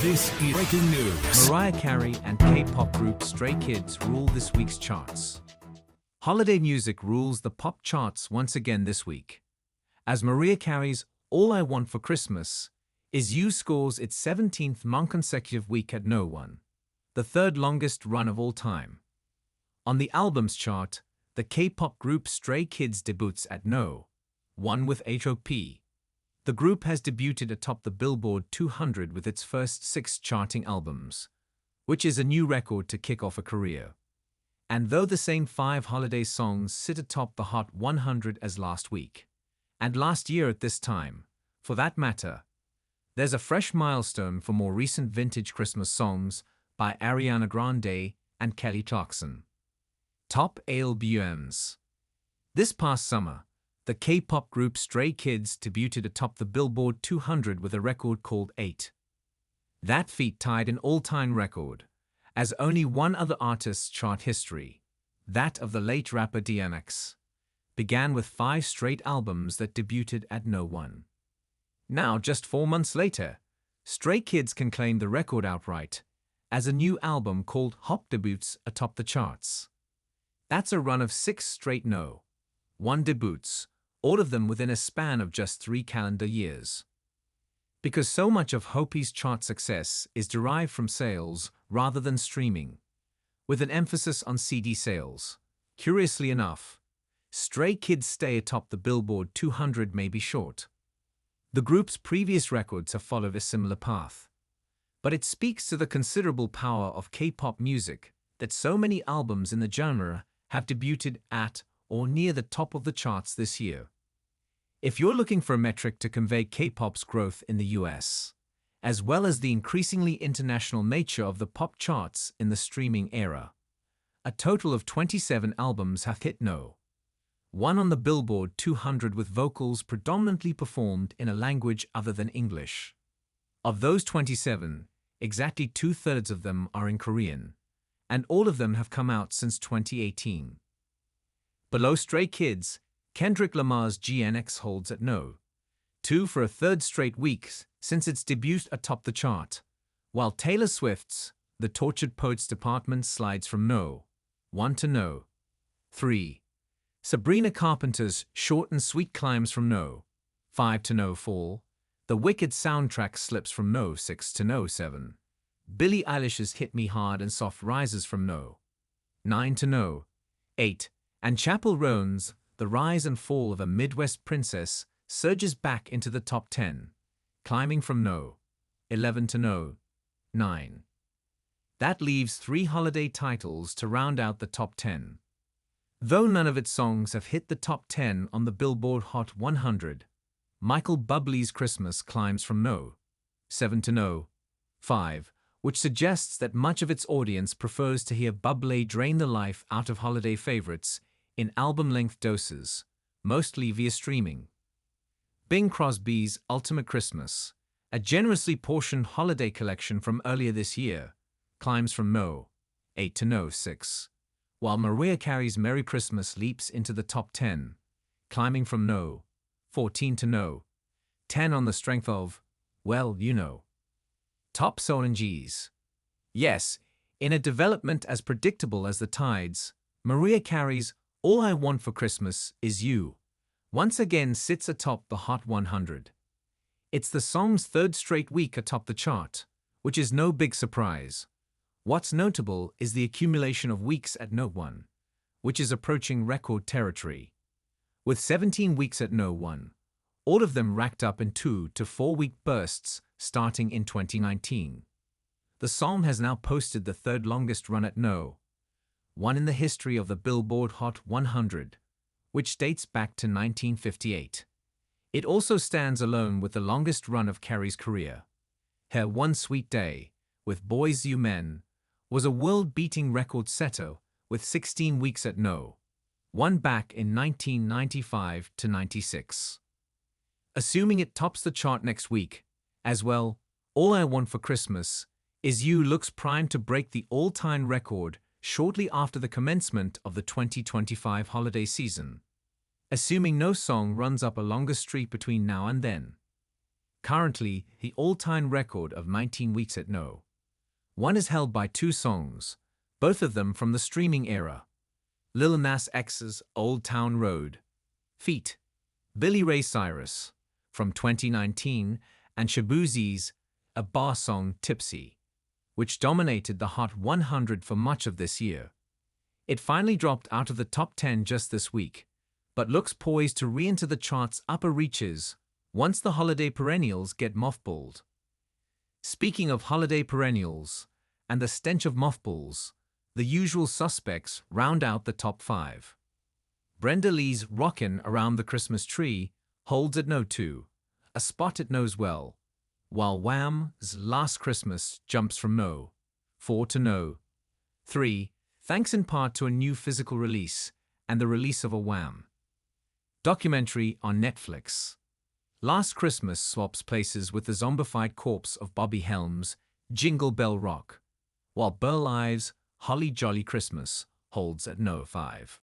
This is breaking news. Mariah Carey and K-pop group Stray Kids rule this week's charts. Holiday music rules the pop charts once again this week, as Mariah Carey's All I Want for Christmas Is You scores its 17th non-consecutive week at No. 1, the third longest run of all time. On the albums chart, the K-pop group Stray Kids debuts at No. 1 with atop. The group has debuted atop the Billboard 200 with its first 6 charting albums, which is a new record to kick off a career. And though the same 5 holiday songs sit atop the Hot 100 as last week, and last year at this time, for that matter, there's a fresh milestone for more recent vintage Christmas songs by Ariana Grande and Clarkson. Top albums. This past summer, the K-pop group Stray Kids debuted atop the Billboard 200 with a record called 8. That feat tied an all-time record, as only one other artist's chart history, that of the late rapper DMX, began with 5 straight albums that debuted at No. 1. Now, just 4 months later, Stray Kids can claim the record outright, as a new album called Hop debuts atop the charts. That's a run of 6 straight No. 1 debuts, all of them within a span of just 3 calendar years. Because so much of Hope's chart success is derived from sales rather than streaming, with an emphasis on CD sales. Curiously enough, Stray Kids' stay atop the Billboard 200 may be short. The group's previous records have followed a similar path. But it speaks to the considerable power of K-pop music that so many albums in the genre have debuted at or near the top of the charts this year. If you're looking for a metric to convey K-pop's growth in the US, as well as the increasingly international nature of the pop charts in the streaming era, a total of 27 albums have hit No. 1 on the Billboard 200 with vocals predominantly performed in a language other than English. Of those 27, exactly 2/3 of them are in Korean, and all of them have come out since 2018. Below Stray Kids, Kendrick Lamar's GNX holds at No. 2 for a third straight week since its debut atop the chart, while Taylor Swift's The Tortured Poets Department slides from No. 1 to No. 3. Sabrina Carpenter's Short and Sweet climbs from No. 5 to No. 4. The Wicked soundtrack slips from No. 6 to No. 7. Billie Eilish's Hit Me Hard and Soft rises from No. 9 to No. 8. And Chappell Roan's The Rise and Fall of a Midwest Princess surges back into the top 10, climbing from No. 11 to No. 9. That leaves 3 holiday titles to round out the top 10. Though none of its songs have hit the top 10 on the Billboard Hot 100, Michael Bublé's Christmas climbs from No. 7 to No. 5, which suggests that much of its audience prefers to hear Bublé drain the life out of holiday favorites in album-length doses, mostly via streaming. Bing Crosby's Ultimate Christmas, a generously portioned holiday collection from earlier this year, climbs from No. 8 to No. 6, while Mariah Carey's Merry Christmas leaps into the top 10, climbing from No. 14 to No. 10 on the strength of, well, you know. Top songs. Yes, in a development as predictable as the tides, Mariah Carey's All I Want for Christmas Is You once again sits atop the Hot 100. It's the song's third straight week atop the chart, which is no big surprise. What's notable is the accumulation of weeks at No. 1, which is approaching record territory. With 17 weeks at No. 1, all of them racked up in 2 to 4 week bursts starting in 2019. The song has now posted the third longest run at No. 1 in the history of the Billboard Hot 100, which dates back to 1958. It also stands alone with the longest run of Carey's career. Her One Sweet Day, with Boys You Men, was a world-beating record setter with 16 weeks at No. 1 back in 1995 to 96. Assuming it tops the chart next week, as well, All I Want for Christmas Is You looks primed to break the all-time record shortly after the commencement of the 2025 holiday season, assuming no song runs up a longer streak between now and then. currently the all-time record of 19 weeks at no. 1 is held by 2 songs, both of them from the streaming era. Lil Nas X's Old Town Road, feat. Billy Ray Cyrus, from 2019, and Shabuzi's A Bar Song Tipsy, which dominated the Hot 100 for much of this year. It finally dropped out of the top 10 just this week, but looks poised to re-enter the chart's upper reaches once the holiday perennials get mothballed. Speaking of holiday perennials and the stench of mothballs, the usual suspects round out the top 5. Brenda Lee's Rockin' Around the Christmas Tree holds at no. 2, a spot it knows well, while Wham's Last Christmas jumps from no. 4 to no. 3, thanks in part to a new physical release and the release of a Wham documentary on Netflix. Last Christmas swaps places with the zombified corpse of Bobby Helms' Jingle Bell Rock, while Burl Ives' Holly Jolly Christmas holds at no. 5.